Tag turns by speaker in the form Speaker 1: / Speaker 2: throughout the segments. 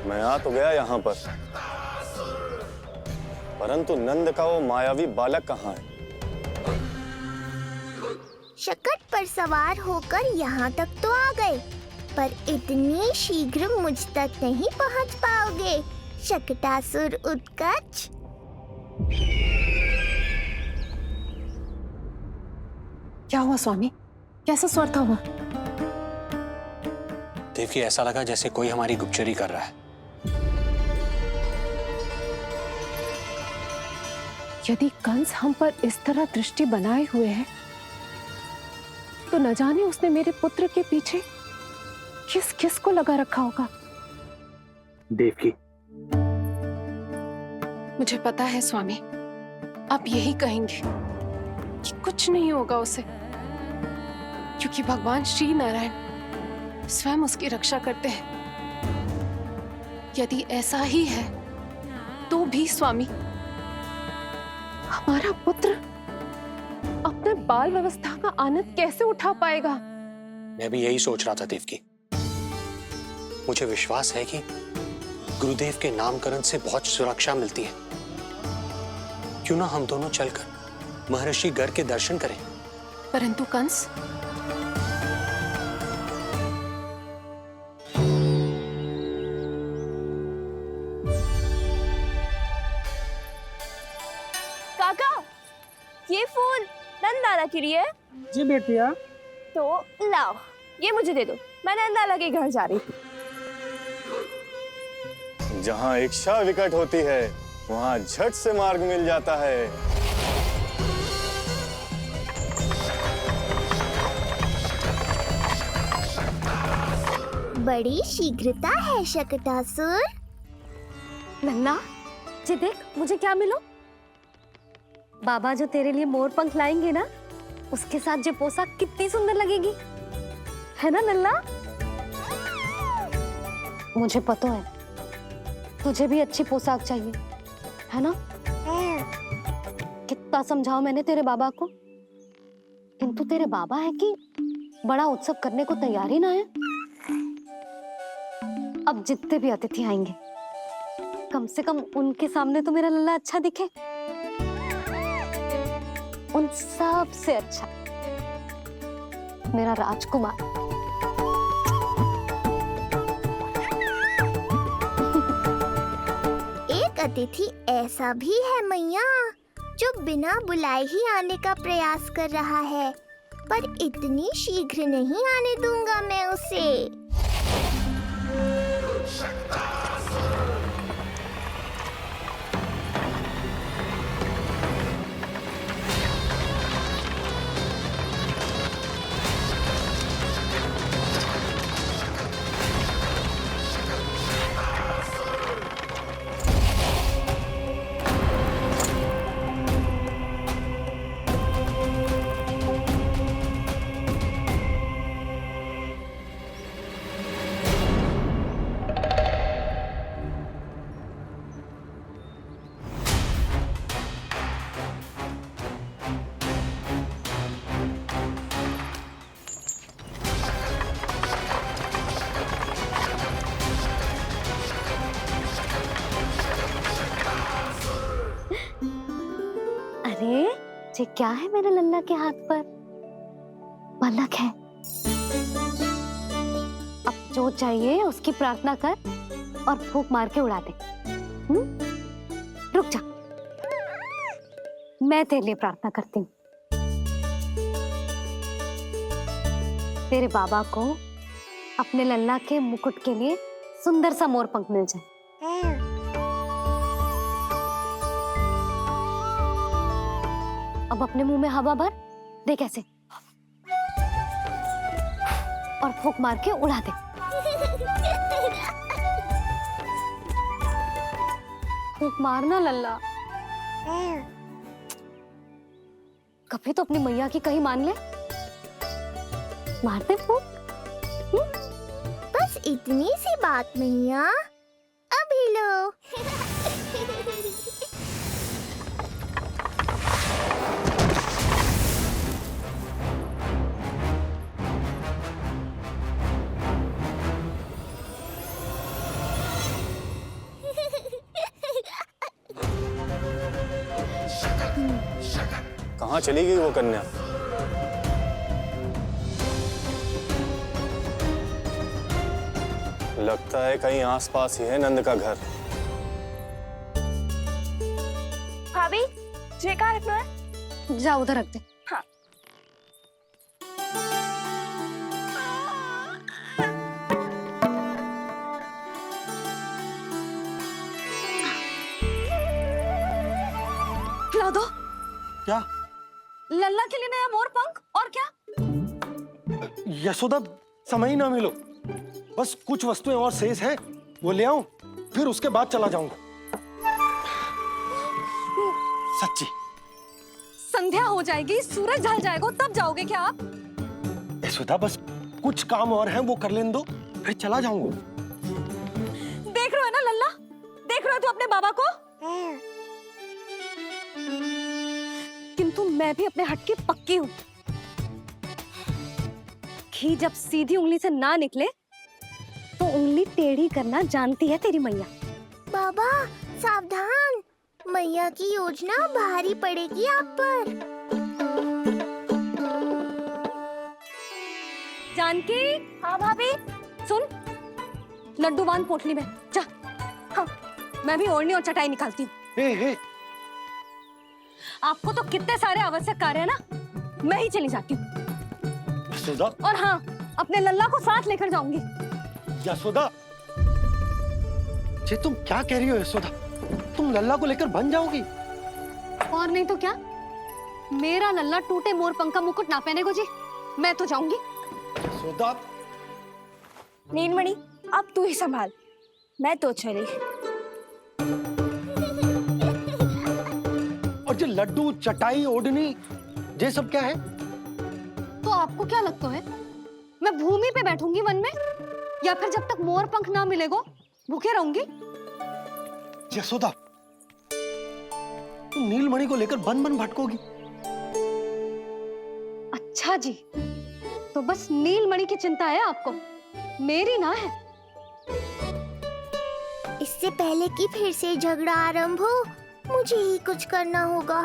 Speaker 1: मैं आ तो गया यहाँ पर, परंतु नंद का वो मायावी बालक कहाँ है?
Speaker 2: शकट पर सवार होकर यहाँ तक तो आ गए, पर इतनी शीघ्र मुझ तक नहीं पहुँच पाओगे, शकटासुर उत्कच।
Speaker 3: क्या हुआ स्वामी? कैसा स्वर था वो?
Speaker 4: देवकी, ऐसा लगा जैसे कोई हमारी गुप्तचरी कर रहा है।
Speaker 3: यदि कंस हम पर इस तरह दृष्टि बनाए हुए है, तो न जाने उसने मेरे पुत्र के पीछे किस किस को लगा रखा होगा।
Speaker 4: देवकी,
Speaker 3: मुझे पता है स्वामी, आप यही कहेंगे कि कुछ नहीं होगा उसे, क्योंकि भगवान श्री नारायण स्वयं उसकी रक्षा करते हैं। यदि ऐसा ही है तो भी स्वामी, हमारा पुत्र अपने बाल व्यवस्था का आनंद कैसे उठा पाएगा?
Speaker 4: मैं भी यही सोच रहा था देवकी। मुझे विश्वास है कि गुरुदेव के नामकरण से बहुत सुरक्षा मिलती है। क्यों ना हम दोनों चलकर महर्षि गर्ग के दर्शन करें?
Speaker 3: परंतु कंस,
Speaker 5: काका, ये फूल नंदाला के लिए है।
Speaker 6: जी बेटिया।
Speaker 5: तो लाओ, ये मुझे दे दो, मैं नंदाला के घर जा रही थी।
Speaker 1: जहाँ इच्छा विकट होती है, वहाँ झट से मार्ग मिल जाता है।
Speaker 2: बड़ी शीघ्रता है शकटासुर।
Speaker 5: नन्ना, जी देख मुझे क्या मिलो। बाबा जो तेरे लिए मोर पंख लाएंगे ना, उसके साथ जो पोशाक कितनी सुंदर लगेगी, है ना नन्ना? मुझे पता है तुझे भी अच्छी पोशाक चाहिए, है ना? कितना समझाओ मैंने तेरे बाबा को, किंतु तेरे बाबा है कि बड़ा उत्सव करने को तैयार ही ना है। अब जितने भी अतिथि आएंगे, कम से कम उनके सामने तो मेरा लल्ला अच्छा दिखे। उन सब से अच्छा मेरा राजकुमार।
Speaker 2: एक अतिथि ऐसा भी है मैया, जो बिना बुलाए ही आने का प्रयास कर रहा है, पर इतनी शीघ्र नहीं आने दूंगा मैं उसे।
Speaker 5: अरे ये क्या है मेरे लल्ला के हाथ पर? पलक है। अब जो चाहिए उसकी प्रार्थना कर और फूंक मार के उड़ा दे। रुक जा, मैं तेरे लिए प्रार्थना करती हूँ। तेरे बाबा को अपने लल्ला के मुकुट के लिए सुंदर सा मोर पंख मिल जाए। अब अपने मुंह में हवा भर दे कैसे, और फूंक मार के उड़ा दे। फूंक मारना लल्ला, कभी तो अपनी मैया की कहीं मान ले। मारते फूंक।
Speaker 2: बस इतनी सी बात मैया, अभी लो।
Speaker 1: कहाँ चली गई वो कन्या? लगता है कहीं आसपास ही है नंद का घर।
Speaker 2: भाभी जे कहाँ रखना है?
Speaker 5: जा उधर रख दे।
Speaker 2: हाँ।
Speaker 5: खिला दो।
Speaker 6: क्या?
Speaker 5: लल्ला के लिए नया मोर पंख और क्या?
Speaker 6: यशोदा, समय ही ना मिलो। बस कुछ वस्तुएं और शेष हैं, वो ले आऊं, फिर उसके बाद चला जाऊंगा। सच्ची।
Speaker 5: संध्या हो जाएगी, सूरज ढल जाएगा, तब जाओगे क्या आप?
Speaker 6: यशोदा, बस कुछ काम और हैं, वो कर लेने दो, फिर चला जाऊंगा।
Speaker 5: देख रहे हो ना लल्ला, देख रहे हो तू अपने बाबा को? किंतु मैं भी अपने हट की पक्की हूँ। घी जब सीधी उंगली से ना निकले तो उंगली टेढ़ी करना जानती है तेरी मैया।
Speaker 2: बाबा सावधान, मैया की योजना भारी पड़ेगी आप पर।
Speaker 5: जानकी। हाँ भाभी। सुन, लड्डू बांध पोटली में, जा। हाँ, मैं भी ओढ़नी और चटाई निकालती हूँ।
Speaker 6: हे,
Speaker 5: आपको तो कितने सारे आवश्यक कार्य है ना, मैं ही चली जाती हूँ।
Speaker 6: यशोदा।
Speaker 5: और हाँ, अपने लल्ला को साथ लेकर जाऊंगी।
Speaker 6: यशोदा, ये तुम क्या कह रही हो यशोदा? तुम लल्ला को लेकर बन जाओगी?
Speaker 5: और नहीं तो क्या, मेरा लल्ला टूटे मोर पंख का मुकुट ना पहने को जी, मैं तो जाऊंगी।
Speaker 6: यशोदा।
Speaker 2: नीलमणि अब तू ही संभाल, मैं तो चली।
Speaker 6: और ये लड्डू, चटाई, ओढ़नी, ये सब क्या है?
Speaker 5: तो आपको क्या लगता है, मैं भूमि पे बैठूंगी वन में, या फिर जब तक मोर पंख ना मिलेगो भूखे रहूंगी?
Speaker 6: यशोदा, तुम नीलमणि को लेकर बन बन भटकोगी।
Speaker 5: अच्छा जी, तो बस नीलमणि की चिंता है आपको, मेरी ना है।
Speaker 2: इससे पहले कि फिर से झगड़ा आरंभ हो, मुझे ही कुछ करना होगा।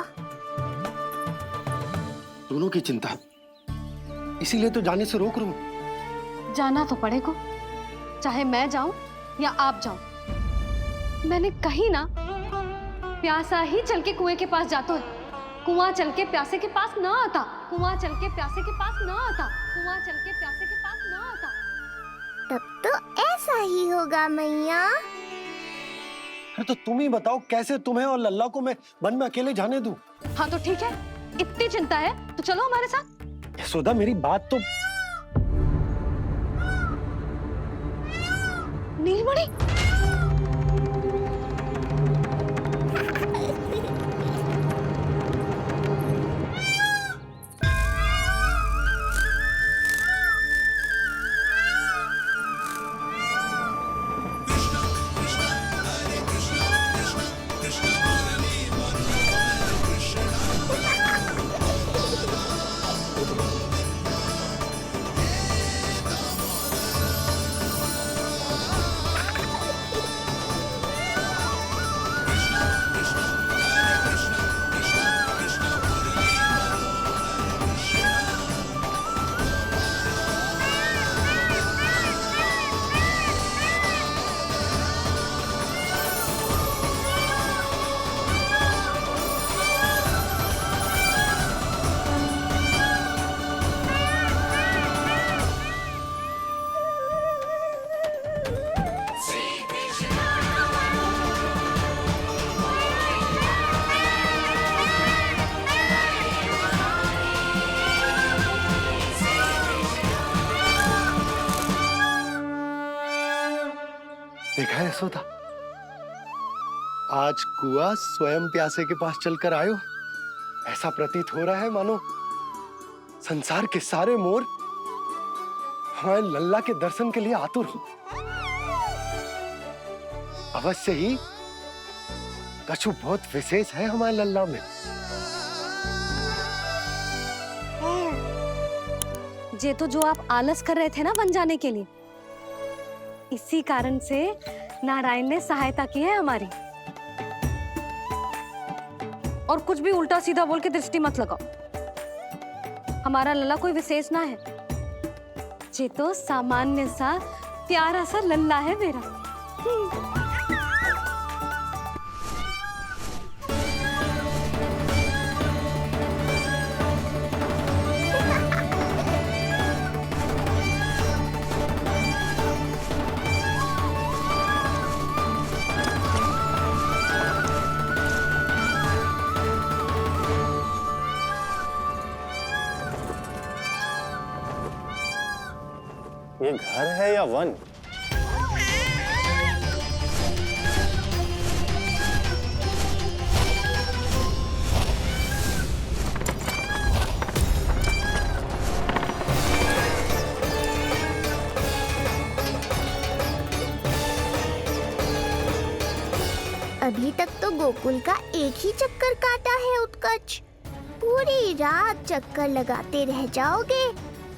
Speaker 6: दोनों की चिंता, इसीलिए तो जाने से रोक रहा हूं।
Speaker 5: जाना तो पड़ेगा, चाहे मैं जाऊं या आप जाओ। मैंने कहीं ना प्यासा ही चल के कुएं के पास जाता है, कुआं चल के प्यासे के पास ना आता, कुआं चल के प्यासे के पास ना आता, कुआं चल के प्यासे के पास ना आता।
Speaker 2: तब तो ऐसा ही होगा मैया।
Speaker 6: अरे तो तुम ही बताओ, कैसे तुम्हें और लल्ला को मैं वन में अकेले जाने दूं?
Speaker 5: हाँ तो ठीक है, इतनी चिंता है तो चलो हमारे साथ।
Speaker 6: यशोदा, मेरी बात तो।
Speaker 5: नीलमणि,
Speaker 6: देखा है यशोदा, आज कुआं स्वयं प्यासे के पास चलकर आयो। ऐसा प्रतीत हो रहा है मानो संसार के सारे मोर हमारे लल्ला के दर्शन के लिए आतुर हो। अवश्य ही कछु बहुत विशेष है हमारे लल्ला में।
Speaker 5: ये तो जो आप आलस कर रहे थे ना वन जाने के लिए, इसी कारण से नारायण ने सहायता की है हमारी। और कुछ भी उल्टा सीधा बोल के दृष्टि मत लगाओ। हमारा लल्ला कोई विशेष ना है, ये तो सामान्य सा प्यारा सा लल्ला है मेरा।
Speaker 1: ये घर है या वन?
Speaker 2: अभी तक तो गोकुल का एक ही चक्कर काटा है उत्कर्ष। पूरी रात चक्कर लगाते रह जाओगे,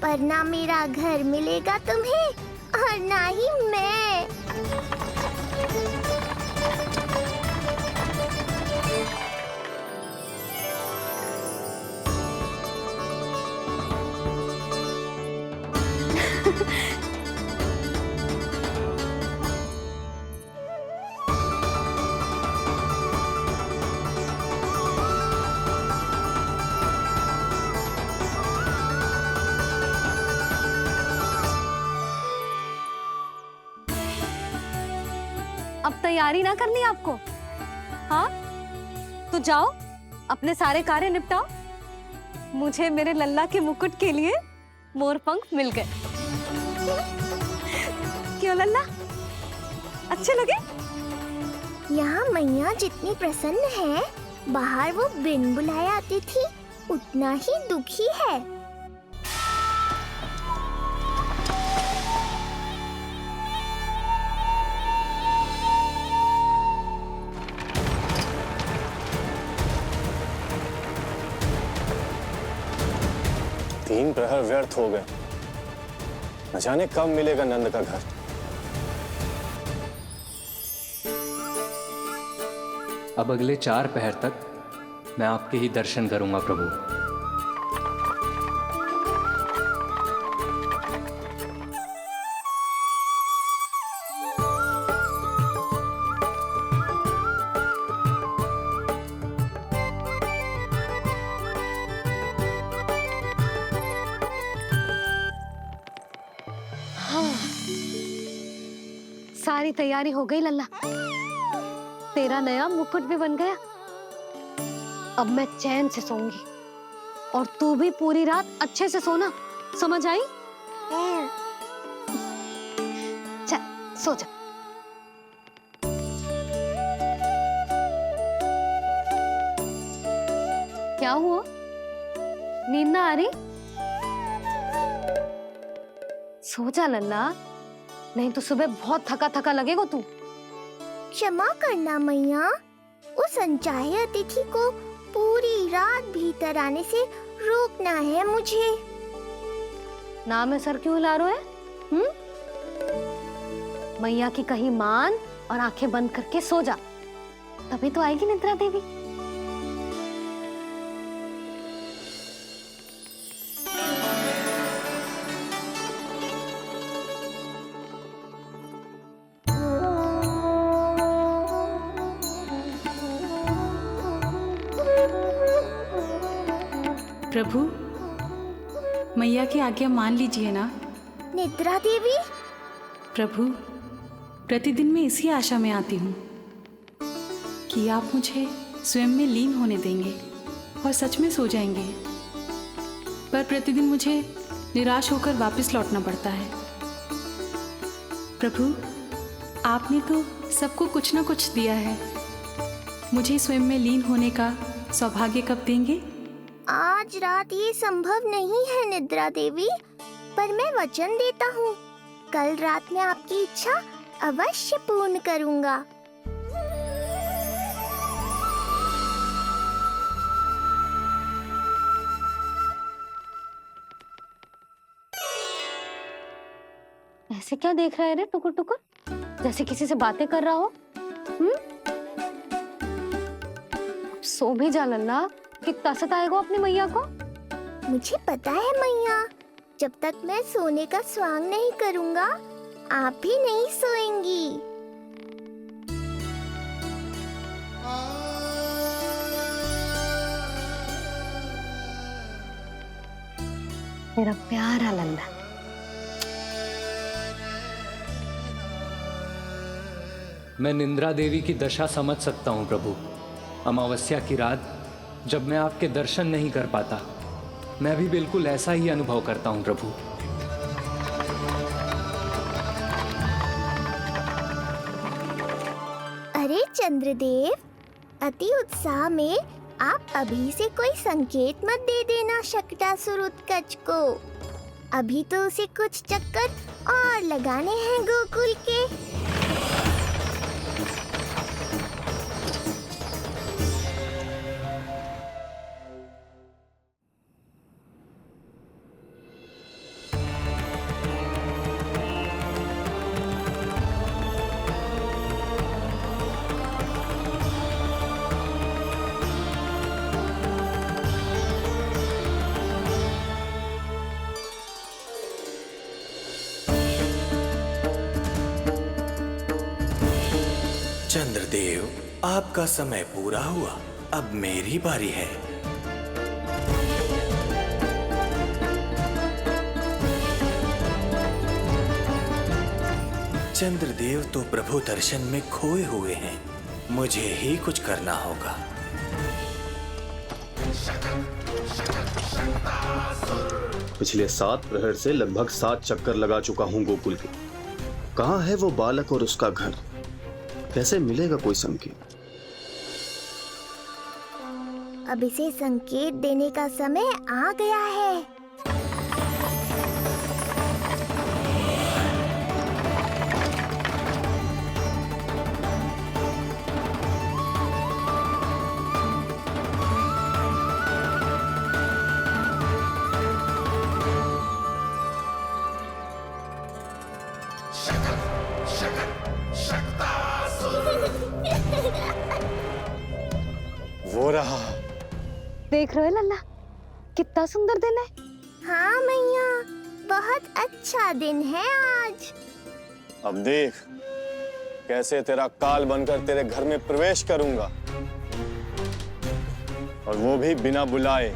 Speaker 2: पर ना मेरा घर मिलेगा तुम्हें और ना ही मैं।
Speaker 5: अब तैयारी ना करनी आपको? हाँ, तो जाओ अपने सारे कार्य निपटाओ। मुझे मेरे लल्ला के मुकुट के लिए मोर पंख मिल गए। क्यों लल्ला, अच्छे लगे?
Speaker 2: यहाँ मैया जितनी प्रसन्न है, बाहर वो बिन बुलाए आती थी उतना ही दुखी है।
Speaker 1: तीन प्रहर व्यर्थ हो गए। न जाने कब मिलेगा नंद का घर।
Speaker 7: अब अगले 4 पहर तक मैं आपके ही दर्शन करूंगा प्रभु।
Speaker 5: सारी तैयारी हो गई लल्ला, तेरा नया मुकुट भी बन गया। अब मैं चैन से सोऊंगी और तू भी पूरी रात अच्छे से सोना, समझ आई? चल सो जा। क्या हुआ, नींद ना आ रही? सो जा लल्ला, नहीं तो सुबह बहुत थका थका लगेगा तू।
Speaker 2: क्षमा करना मैया, उस अनचाहे अतिथि को पूरी रात भीतर आने से रोकना है मुझे।
Speaker 5: नाम में सर क्यों हिला रहे है? मैया की कहीं मान और आंखें बंद करके सो जा, तभी तो आएगी निद्रा देवी।
Speaker 8: प्रभु, मैया की आज्ञा मान लीजिए ना।
Speaker 2: निद्रा देवी?
Speaker 8: प्रभु, प्रतिदिन मैं इसी आशा में आती हूँ कि आप मुझे स्वयं में लीन होने देंगे और सच में सो जाएंगे, पर प्रतिदिन मुझे निराश होकर वापस लौटना पड़ता है। प्रभु, आपने तो सबको कुछ ना कुछ दिया है, मुझे स्वयं में लीन होने का सौभाग्य कब देंगे?
Speaker 2: आज रात ये संभव नहीं है निद्रा देवी, पर मैं वचन देता हूँ कल रात में आपकी इच्छा अवश्य पूर्ण करूँगा।
Speaker 5: ऐसे क्या देख रहा है रे टुकुर टुकुर, जैसे किसी से बातें कर रहा हो? सो भी जा लल्ला, कितना सताएगा अपनी मैया को।
Speaker 2: मुझे पता है मैया, जब तक मैं सोने का स्वांग नहीं करूंगा आप भी नहीं सोएंगी।
Speaker 5: मेरा प्यारा लल्ला।
Speaker 7: मैं निंद्रा देवी की दशा समझ सकता हूँ प्रभु। अमावस्या की रात जब मैं आपके दर्शन नहीं कर पाता, मैं भी बिल्कुल ऐसा ही अनुभव करता हूँ प्रभु।
Speaker 2: अरे चंद्रदेव, अति उत्साह में आप अभी से कोई संकेत मत दे देना शकटासुर उत्कच को। अभी तो उसे कुछ चक्कर और लगाने हैं गोकुल के।
Speaker 9: चंद्रदेव, आपका समय पूरा हुआ, अब मेरी बारी है। चंद्रदेव तो प्रभु दर्शन में खोए हुए हैं, मुझे ही कुछ करना होगा।
Speaker 10: पिछले 7 प्रहर से लगभग 7 चक्कर लगा चुका हूँ गोकुल के। कहाँ है वो बालक और उसका घर? कैसे मिलेगा कोई संकेत?
Speaker 2: अब इसे संकेत देने का समय आ गया है।
Speaker 1: वो रहा।
Speaker 5: देख रहे हो लल्ला, कितना सुंदर दिन है।
Speaker 2: हाँ मैया, बहुत अच्छा दिन है आज।
Speaker 1: अब देख कैसे तेरा काल बनकर तेरे घर में प्रवेश करूंगा, और वो भी बिना बुलाए।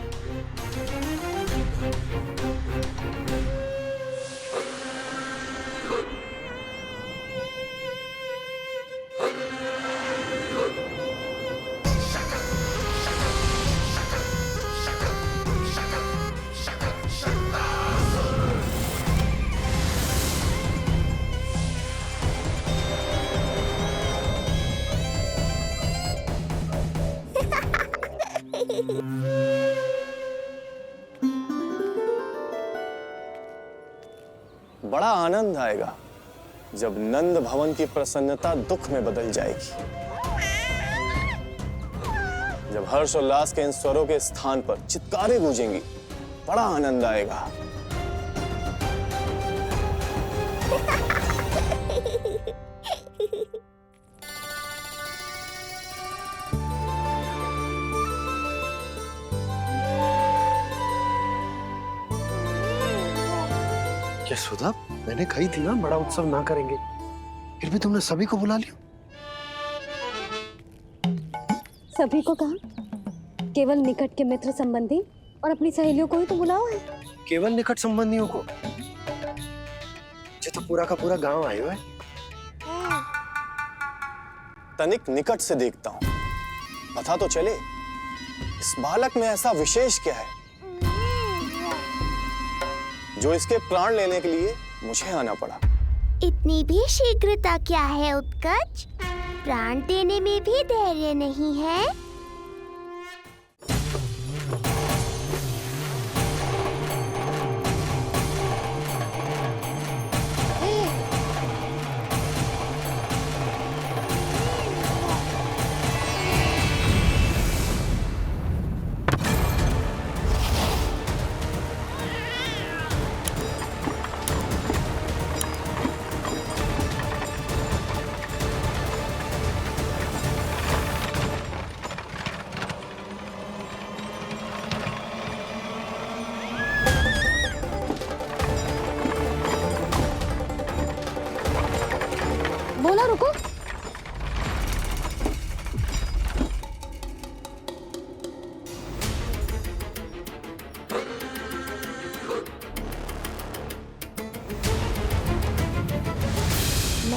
Speaker 1: बड़ा आनंद आएगा जब नंद भवन की प्रसन्नता दुख में बदल जाएगी, जब हर्षोल्लास के इन स्वरों के स्थान पर चित्कारें गूंजेंगी। बड़ा आनंद आएगा।
Speaker 6: यशोदा, मैंने कही थी ना बड़ा उत्सव ना करेंगे, फिर भी तुमने सभी को बुला लिया।
Speaker 5: सभी को कहा? केवल निकट के मित्र संबंधी और अपनी सहेलियों को ही तो बुलाओ है।
Speaker 6: केवल निकट संबंधियों को? ये तो पूरा का पूरा गांव आयो है।
Speaker 1: तनिक निकट से देखता हूं, पता तो चले इस बालक में ऐसा विशेष क्या है जो इसके प्राण लेने के लिए मुझे आना पड़ा।
Speaker 2: इतनी भी शीघ्रता क्या है उत्कच? प्राण देने में भी धैर्य नहीं है।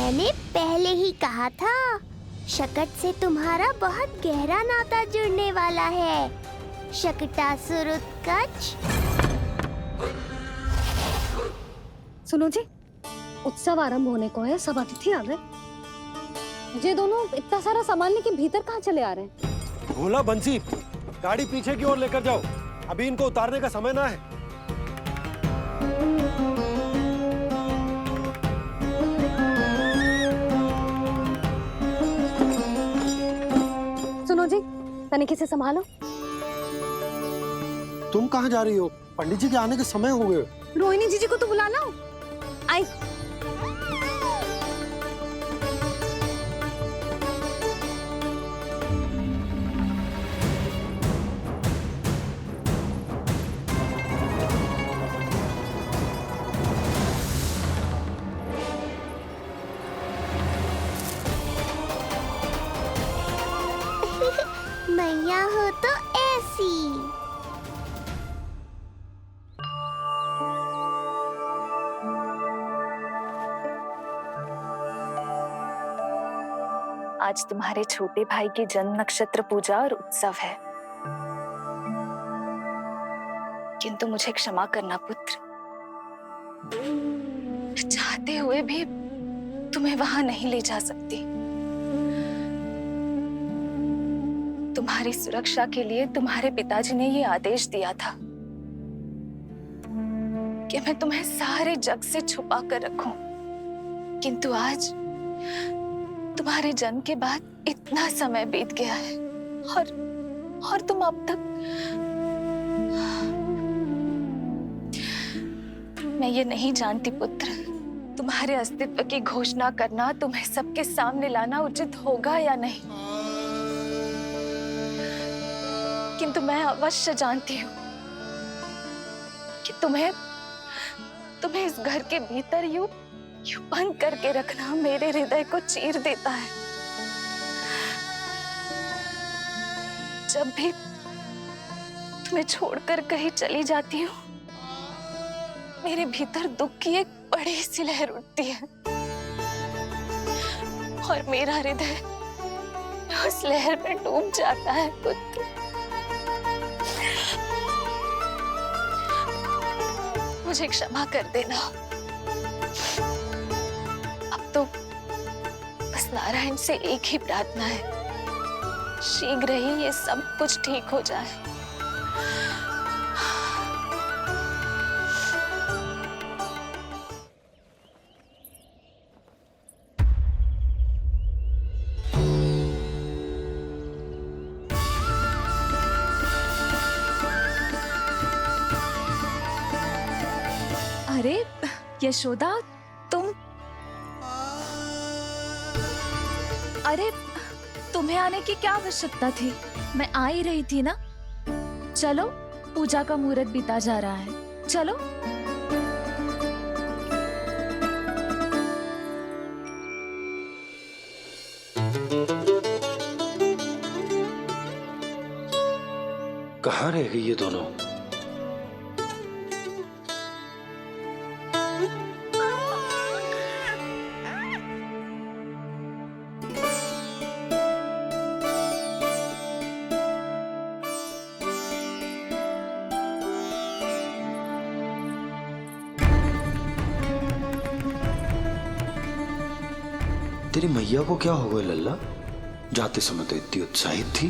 Speaker 2: मैंने पहले ही कहा था, शकट से तुम्हारा बहुत गहरा नाता जुड़ने वाला है। शकटासुर उत्कच।
Speaker 5: सुनो जी, उत्सव आरंभ होने को है, सब अतिथि आ गए। ये दोनों इतना सारा सामान लेके भीतर कहाँ चले आ रहे हैं?
Speaker 6: भोला बंसी, गाड़ी पीछे की ओर लेकर जाओ, अभी इनको उतारने का समय ना है।
Speaker 5: सुनो जी, तनिके से संभालो।
Speaker 6: तुम कहाँ जा रही हो? पंडित जी के आने के समय हो गए।
Speaker 5: रोहिणी जीजी को तो बुला लो। आई।
Speaker 2: मैया हो तो ऐसी।
Speaker 11: आज तुम्हारे छोटे भाई की जन्म नक्षत्र पूजा और उत्सव है, किंतु मुझे क्षमा करना पुत्र, चाहते हुए भी तुम्हें वहां नहीं ले जा सकती। तुम्हारी सुरक्षा के लिए तुम्हारे पिताजी ने ये आदेश दिया था कि मैं तुम्हें सारे जग से छुपा कर रखूं, किंतु आज तुम्हारे जन्म के बाद इतना समय बीत गया है और तुम अब तक। मैं ये नहीं जानती पुत्र, तुम्हारे अस्तित्व की घोषणा करना, तुम्हें सबके सामने लाना उचित होगा या नहीं, किंतु मैं अवश्य जानती हूँ कि तुम्हें इस घर के भीतर यूं बंद करके रखना मेरे हृदय को चीर देता है। जब भी तुम्हें छोड़कर कहीं चली जाती हूँ, मेरे भीतर दुख की एक बड़ी सी लहर उठती है और मेरा हृदय उस लहर में डूब जाता है पुत्र। मुझे क्षमा कर देना। अब तो बस नारायण से एक ही प्रार्थना है, शीघ्र ही ये सब कुछ ठीक हो जाए। अरे यशोदा, तुम? अरे तुम्हें आने की क्या आवश्यकता थी? मैं आ ही रही थी ना। चलो, पूजा का मुहूर्त बीता जा रहा है, चलो।
Speaker 9: कहाँ रह गई ये दोनों? तेरी मैया को क्या हो गया लल्ला? जाते समय तो इतनी उत्साहित थी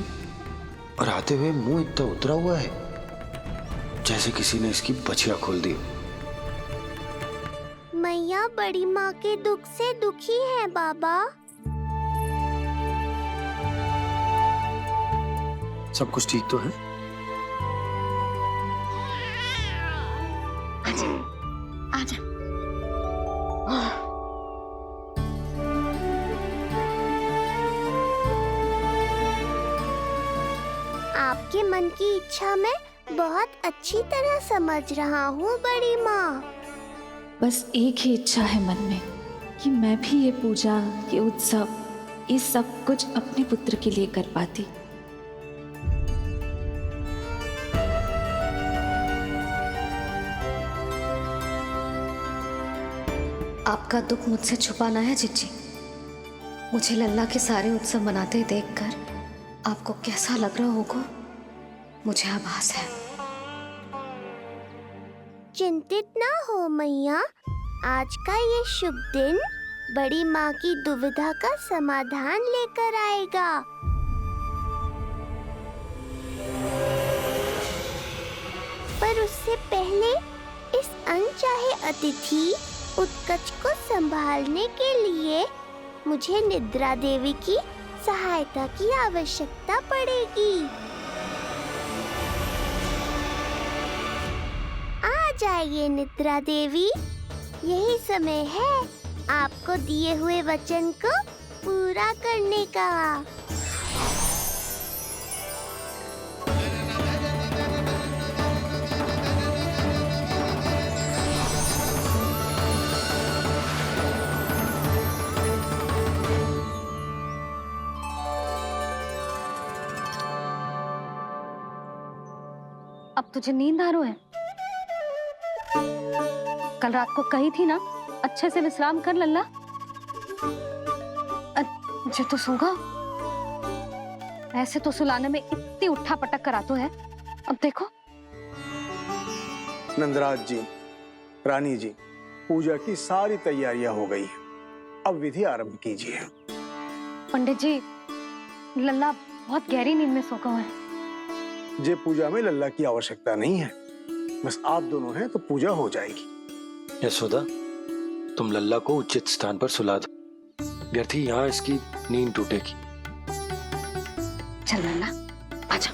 Speaker 9: और आते हुए मुंह इतना उतरा हुआ है जैसे किसी ने इसकी बछिया खोल दी।
Speaker 2: मैया बड़ी माँ के दुख से दुखी है बाबा।
Speaker 9: सब कुछ ठीक तो है?
Speaker 2: आजा। आपके मन की इच्छा मैं बहुत अच्छी तरह समझ रहा हूँ बड़ी माँ।
Speaker 11: बस एक ही इच्छा है मन में कि मैं भी ये पूजा, ये उत्सव, ये सब कुछ अपने पुत्र के लिए कर पाती।
Speaker 5: आपका दुख मुझसे छुपाना है जिज्जी। मुझे लल्ला के सारे उत्सव मनाते देखकर आपको कैसा लग रहा होगा, मुझे आभास है।
Speaker 2: चिंतित ना हो मैया, आज का ये शुभ दिन बड़ी माँ की दुविधा का समाधान लेकर आएगा। पर उससे पहले इस अनचाहे अतिथि उत्कच को संभालने के लिए मुझे निद्रा देवी की सहायता की आवश्यकता पड़ेगी। आ जाइए निद्रा देवी, यही समय है आपको दिए हुए वचन को पूरा करने का।
Speaker 5: अब तुझे नींद आ रही है? कल रात को कही थी ना अच्छे से विश्राम कर लल्ला। जो तो सोगा, ऐसे तो सुलाने में इतनी उठा पटक करा तो है। अब देखो।
Speaker 1: नंदराज जी, रानी जी, पूजा की सारी तैयारियां हो गई हैं। अब विधि आरंभ कीजिए।
Speaker 5: पंडित जी, लल्ला बहुत गहरी नींद में सो गया है।
Speaker 1: जे पूजा में लल्ला की आवश्यकता नहीं है, बस आप दोनों हैं तो पूजा हो जाएगी।
Speaker 9: यशोदा, तुम लल्ला को उचित स्थान पर सुला दो, व्यर्थी यहाँ इसकी नींद टूटेगी।
Speaker 5: चल लल्ला, आजा।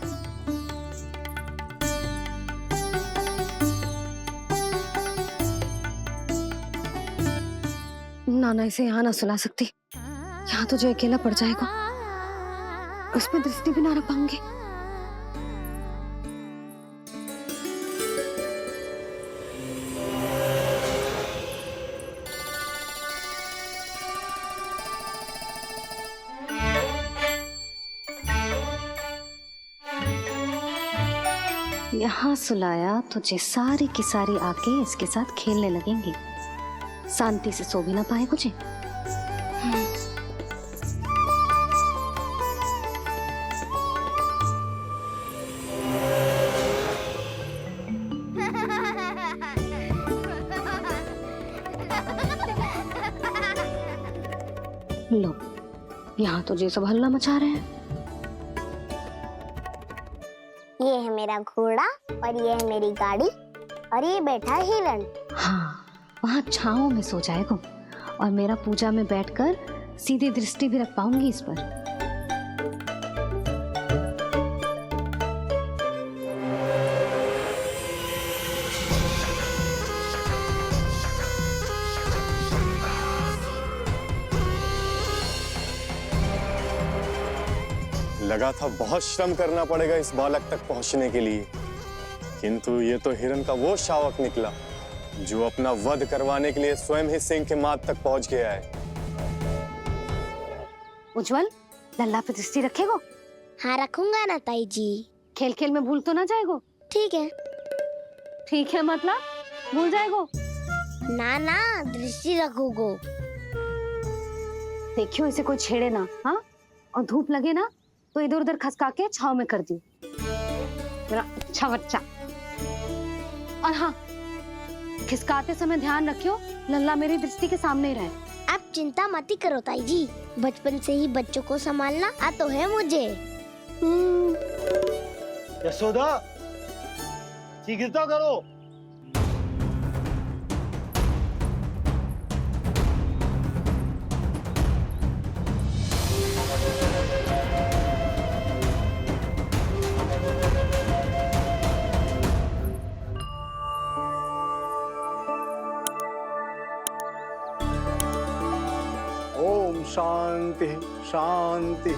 Speaker 5: नाना इसे यहाँ ना सुला सकती, यहाँ तो जो अकेला पड़ जाएगा, उसमें दृष्टि भी ना रख पाऊंगी। यहाँ सुलाया तो जे सारी की सारी आके इसके साथ खेलने लगेंगी, शांति से सो भी ना पाए कुछ। लो, यहाँ तो जे सब हल्ला मचा रहे हैं।
Speaker 2: ये है मेरा घोड़ा और ये है मेरी गाड़ी और ये बैठा हिरण।
Speaker 5: हाँ, वहाँ छांव में सो जाएगा और मेरा पूजा में बैठकर सीधी दृष्टि भी रख पाऊंगी इस पर।
Speaker 1: लगा था बहुत श्रम करना पड़ेगा इस बालक तक पहुंचने के लिए, किंतु ये तो हिरण का वो शावक निकला जो अपना वध करवाने के लिए स्वयं ही सिंह के माथ तक पहुंच गया है।
Speaker 5: उज्जवल, लल्ला पे दृष्टि रखेगो?
Speaker 2: हाँ रखूंगा ना ताई जी।
Speaker 5: खेल खेल में भूल तो ना जाएगो?
Speaker 2: ठीक है।
Speaker 5: ठीक है मतलब भूल जाएगो?
Speaker 2: ना ना, दृष्टि रखोगो।
Speaker 5: देखियो इसे कोई छेड़े ना, हाँ? और धूप लगे ना तो इधर उधर खसका के छाव में कर दी। मेरा अच्छा बच्चा। और हाँ, खिसकाते समय ध्यान रखियो लल्ला मेरी दृष्टि के सामने ही रहे।
Speaker 2: आप चिंता मत करो ताई जी, बचपन से ही बच्चों को संभालना आता है मुझे।
Speaker 6: यशोदा, शीघ्रता करो।
Speaker 1: ओम शांति शांति। अब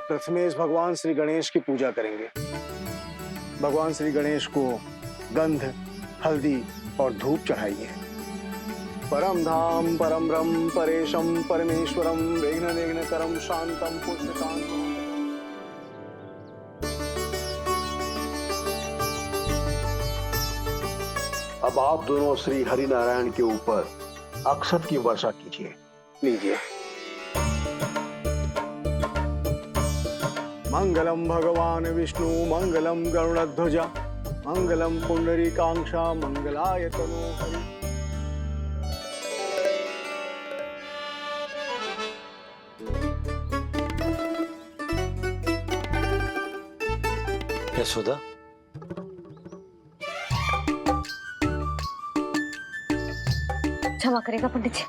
Speaker 1: प्रथमेश भगवान श्री गणेश की पूजा करेंगे। भगवान श्री गणेश को गंध, हल्दी और धूप चढ़ाइए।
Speaker 12: परम धाम परम ब्रह्म परेशम परमेश्वरम विघ्न निघ्नकरम शांतम पुष्टकांतम। अब आप दोनों श्री हरिनारायण के ऊपर अक्षत की वर्षा कीजिए। लीजिए। मंगलम भगवान विष्णु मंगलम गरुड़ध्वजा मंगलम पुंडरीकांक्षा मंगलाय तनोहरि।
Speaker 9: यशोदा,
Speaker 5: क्षमा करेगा पंडित जी।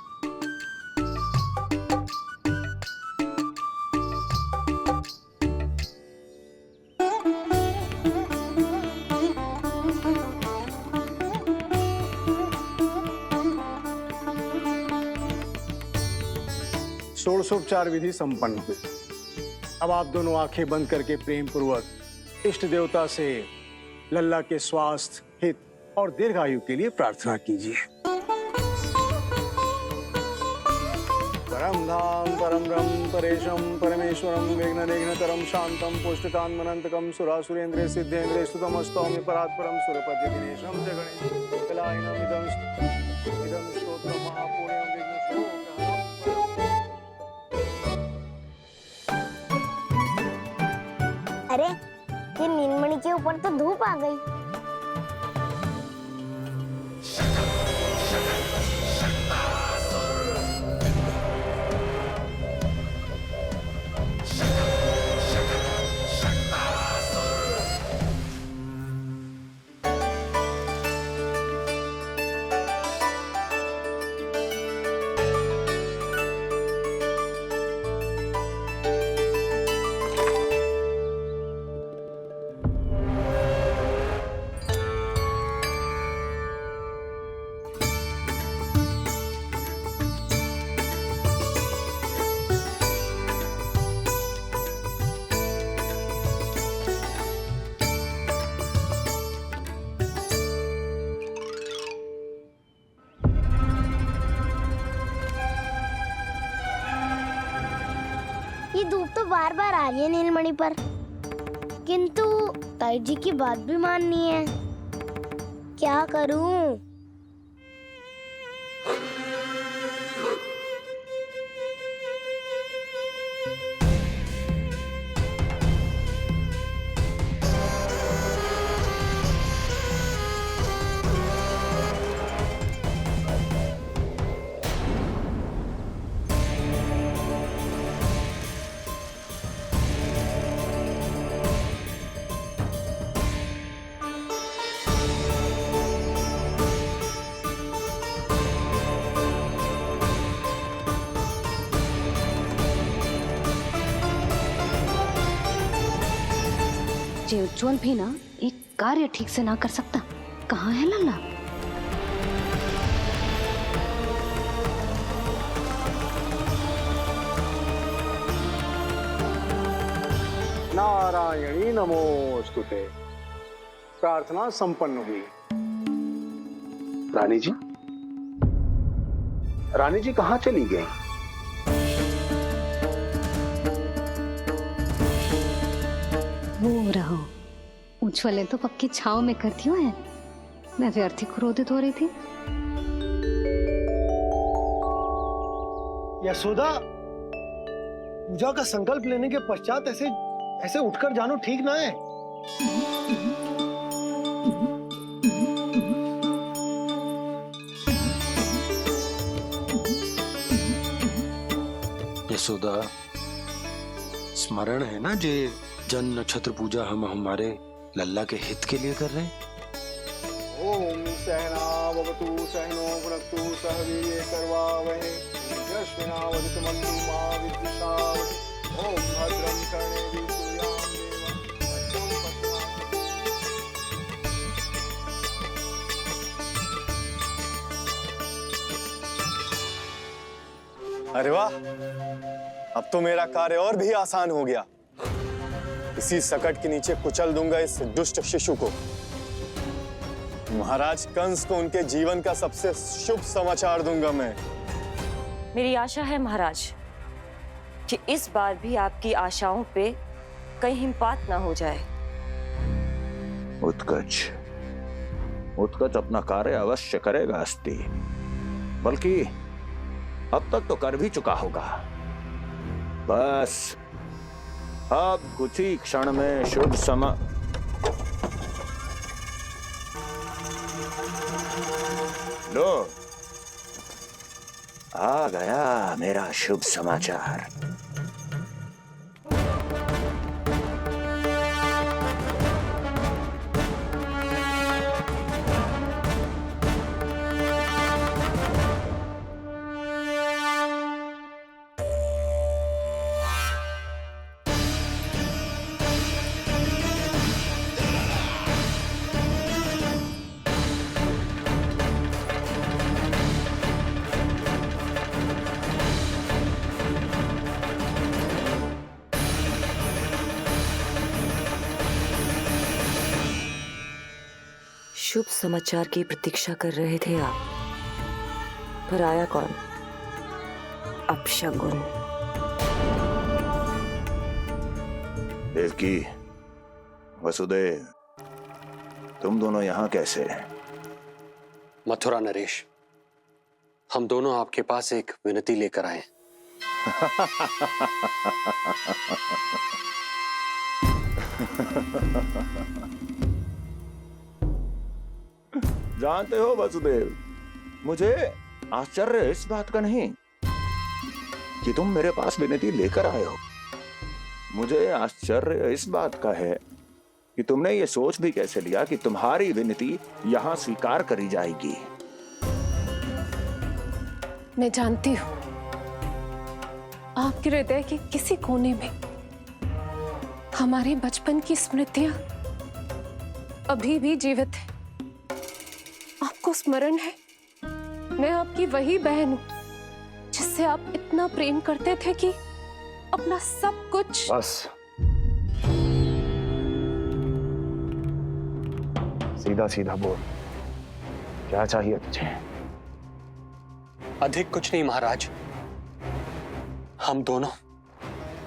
Speaker 12: षोडशोपचार विधि संपन्न हुई। अब आप दोनों आंखें बंद करके प्रेम पूर्वक इष्ट देवता से लल्ला के स्वास्थ्य, हित और दीर्घायु के लिए प्रार्थना कीजिए। परम धाम परम ब्रह्म परेशम परमेश्वरम विघ्न निघ्नकरम शांतम पुष्टकांतमनंतकम सुरासुरेंद्र सिद्धेंद्र स्तुतम स्तौम्य परात्परम सुरपति दिनेशम च गणेश कलायनम इदं स्तोत्रम महापुण्यम विघ्नशोकहरम।
Speaker 2: अरे ये नीलमणि के ऊपर तो धूप आ गई। ये धूप तो बार बार आ रही है नीलमणि पर, किंतु ताई जी की बात भी माननी है। क्या करूं?
Speaker 5: जे उज्जवल भी ना एक कार्य ठीक से ना कर सकता। कहाँ है लल्ला?
Speaker 12: नारायणी नमोस्तुते। प्रार्थना संपन्न हुई। रानी जी, रानी जी कहाँ चली गई?
Speaker 5: वो रहो, उज्जवल ने तो पक्की छाव में कर दियो है। मैं व्यर्थ ही क्रोधित हो रही थी।
Speaker 6: यशोदा, पूजा का संकल्प लेने के पश्चात ऐसे उठकर जानो ठीक ना है।
Speaker 9: यशोदा, स्मरण है ना जे जन नक्षत्र पूजा हम हमारे लल्ला के हित के लिए कर रहे हैं।
Speaker 12: ओम सहना भवतु सहनो भुनक्तु सह वीर्ये करवावहै तेजस्विनावधूतमस्तु मा विद्विषावहै। ओम भद्रं कर्णेभिः सूर्यां देवं भद्रं
Speaker 1: अरे वाह, अब तो मेरा कार्य और भी आसान हो गया। इसी सकट के नीचे कुचल दूंगा इस दुष्ट शिशु को। महाराज, कंस को उनके जीवन का सबसे शुभ समाचार दूंगा मैं।
Speaker 13: मेरी आशा है महाराज कि इस बार भी आपकी आशाओं पे कहीं हिमपात ना हो जाए।
Speaker 14: उत्कच अपना कार्य अवश्य करेगा अस्ति, बल्कि अब तक तो कर भी चुका होगा। बस अब कुछ ही क्षण में शुभ समय। लो, आ गया मेरा शुभ समाचार।
Speaker 13: शुभ समाचार की प्रतीक्षा कर रहे थे आप, पर आया कौन? अपशगुन।
Speaker 14: देवकी, वसुदेव, तुम दोनों यहाँ कैसे?
Speaker 4: मथुरा नरेश, हम दोनों आपके पास एक विनती लेकर आए।
Speaker 14: जानते हो वसुदेव, मुझे आश्चर्य इस बात का नहीं कि तुम मेरे पास विनती लेकर आए हो। मुझे आश्चर्य इस बात का है कि तुमने ये सोच भी कैसे लिया कि तुम्हारी विनती यहां स्वीकार करी जाएगी।
Speaker 3: मैं जानती हूँ आपके हृदय के किसी कोने में हमारे बचपन की स्मृतियां अभी भी जीवित है। आपको स्मरण है, मैं आपकी वही बहन हूं जिससे आप इतना प्रेम करते थे कि अपना सब कुछ।
Speaker 14: बस सीधा सीधा बोल, क्या चाहिए तुझे?
Speaker 4: अधिक कुछ नहीं महाराज, हम दोनों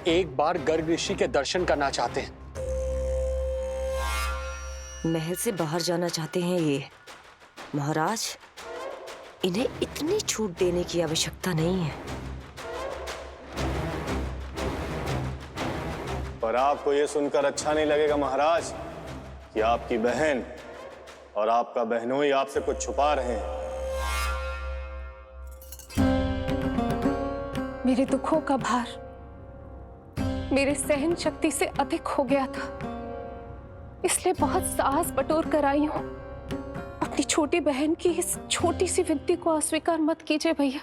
Speaker 4: एक बार गर्ग ऋषि के दर्शन करना चाहते हैं।
Speaker 13: महल से बाहर जाना चाहते हैं ये? महाराज, इन्हें इतनी छूट देने की आवश्यकता नहीं है।
Speaker 1: पर आपको ये सुनकर अच्छा नहीं लगेगा महाराज कि आपकी बहन और आपका बहनोई आपसे कुछ छुपा रहे हैं।
Speaker 3: मेरे दुखों का भार मेरे सहन शक्ति से अधिक हो गया था, इसलिए बहुत साहस बटोर कर आई हूं। अपनी छोटी बहन की इस छोटी सी विनती को अस्वीकार मत कीजिए भैया।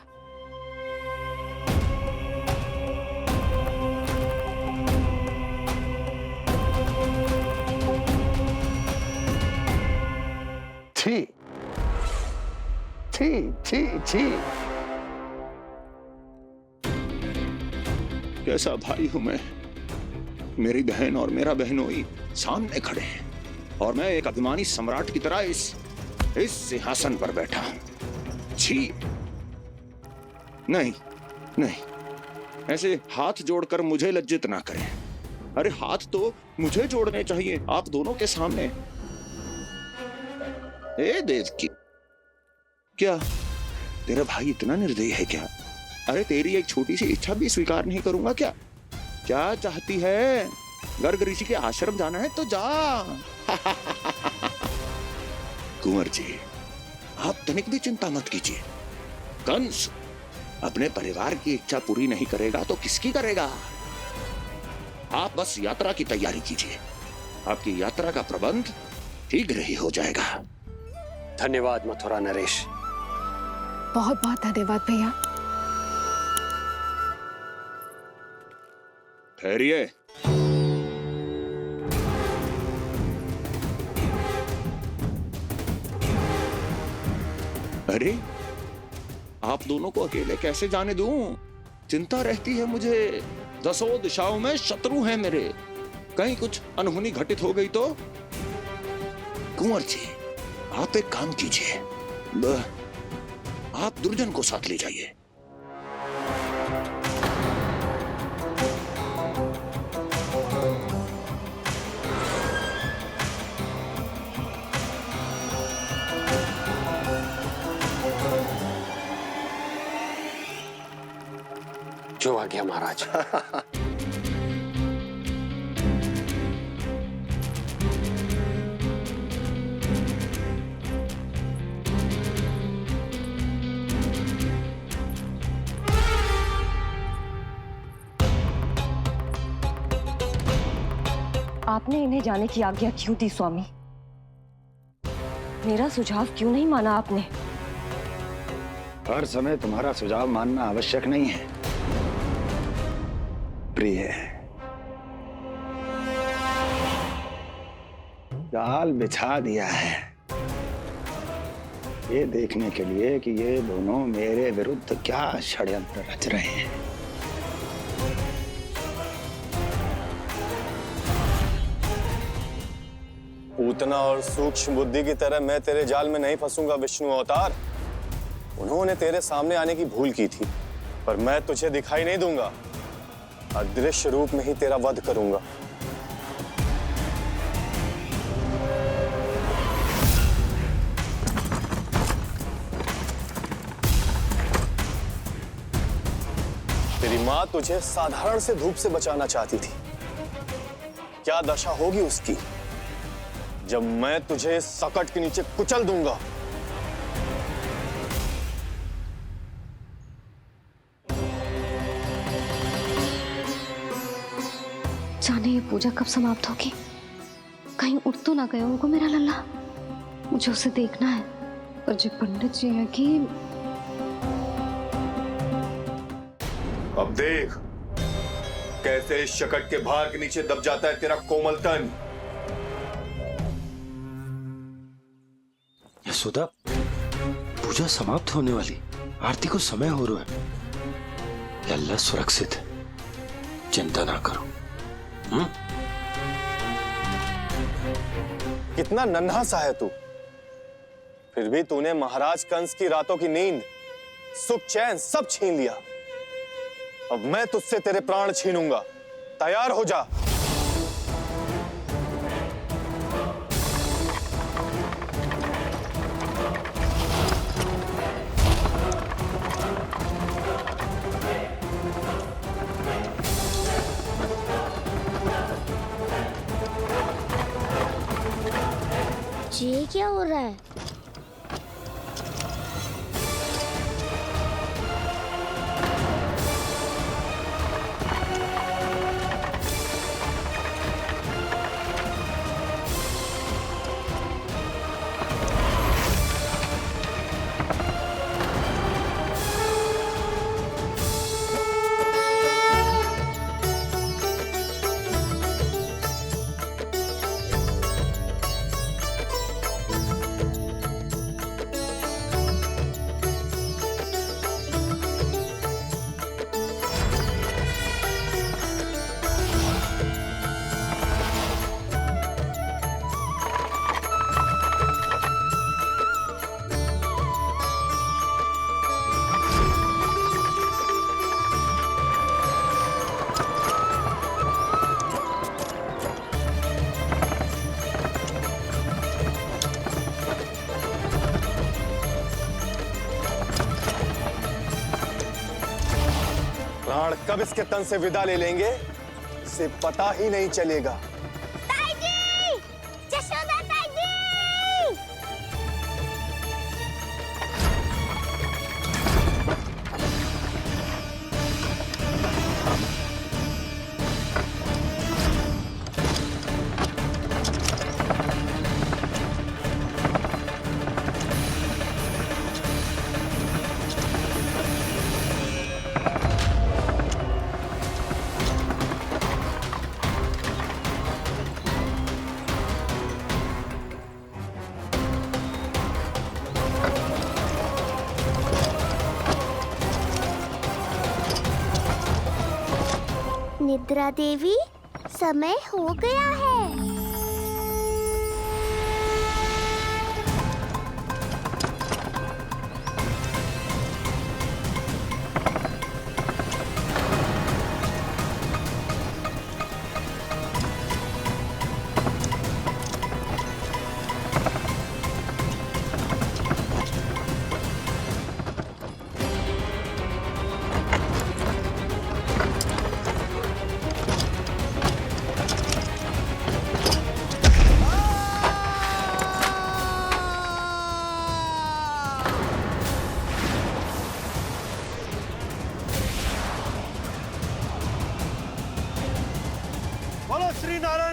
Speaker 14: छी छी छी छी, कैसा भाई हूं मैं? मेरी बहन और मेरा बहनोई सामने खड़े हैं और मैं एक अभिमानी सम्राट की तरह इस सिंहासन पर बैठा हूं। छी, नहीं नहीं, ऐसे हाथ जोड़कर मुझे लज्जित ना करें। अरे हाथ तो मुझे जोड़ने चाहिए आप दोनों के सामने। ए देवकी, क्या तेरा भाई इतना निर्दयी है क्या? अरे तेरी एक छोटी सी इच्छा भी स्वीकार नहीं करूंगा क्या? क्या चाहती है? गर्ग ऋषि के आश्रम जाना है तो जा। कुंवर जी, आप तनिक भी चिंता मत कीजिए। कंस अपने परिवार की इच्छा पूरी नहीं करेगा तो किसकी करेगा? आप बस यात्रा की तैयारी कीजिए, आपकी यात्रा का प्रबंध शीघ्र ही हो जाएगा।
Speaker 4: धन्यवाद मथुरा नरेश।
Speaker 3: बहुत बहुत धन्यवाद भैया।
Speaker 14: ठहरिए। अरे आप दोनों को अकेले कैसे जाने दूं? चिंता रहती है मुझे। दसों दिशाओं में शत्रु हैं मेरे, कहीं कुछ अनहोनी घटित हो गई तो? कुंवर जी, आप एक काम कीजिए, आप दुर्जन को साथ ले जाइए।
Speaker 4: जो आ गया महाराज।
Speaker 13: आपने इन्हें जाने की आज्ञा क्यों दी स्वामी? मेरा सुझाव क्यों नहीं माना आपने?
Speaker 14: हर समय तुम्हारा सुझाव मानना आवश्यक नहीं है प्रिय। जाल बिछा दिया है ये देखने के लिए कि ये दोनों मेरे विरुद्ध क्या षड्यंत्र रच रहे हैं।
Speaker 1: पूतना और सूक्ष्म बुद्धि की तरह मैं तेरे जाल में नहीं फंसूंगा विष्णु अवतार। उन्होंने तेरे सामने आने की भूल की थी, पर मैं तुझे दिखाई नहीं दूंगा। अदृश्य रूप में ही तेरा वध करूंगा। तेरी मां तुझे साधारण से धूप से बचाना चाहती थी। क्या दशा होगी उसकी जब मैं तुझे इस सकट के नीचे कुचल दूंगा।
Speaker 5: जाने ये पूजा कब समाप्त होगी? कहीं उठ तो ना गया होगा मेरा लल्ला। मुझे उसे देखना है। पर जो पंडित जी है कि
Speaker 1: अब देख कैसे इस शकट के भार के नीचे दब जाता है तेरा कोमल तन।
Speaker 9: यशोदा, पूजा समाप्त होने वाली, आरती को समय हो रहा है। अल्लाह सुरक्षित है, चिंता ना करो।
Speaker 1: कितना नन्हा सा है तू, फिर भी तूने महाराज कंस की रातों की नींद, सुख चैन सब छीन लिया। अब मैं तुझसे तेरे प्राण छीनूंगा। तैयार हो जा।
Speaker 2: ये क्या हो रहा है? प्राण कब इसके तन से विदा ले लेंगे इसे पता ही नहीं चलेगा। निद्रा देवी, समय हो गया है।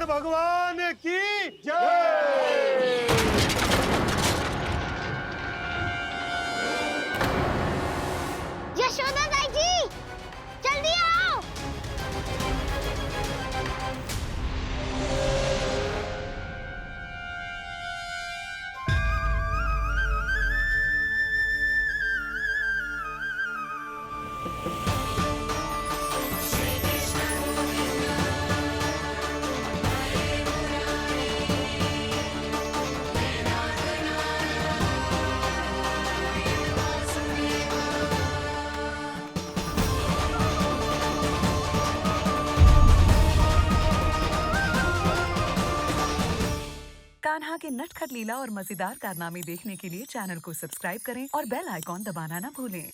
Speaker 6: भगवान की जय।
Speaker 2: यशोदा दाई जी, जल्दी आओ।
Speaker 15: कान्हा के नटखट लीला और मजेदार कारनामे देखने के लिए चैनल को सब्सक्राइब करें और बेल आइकॉन दबाना ना भूलें।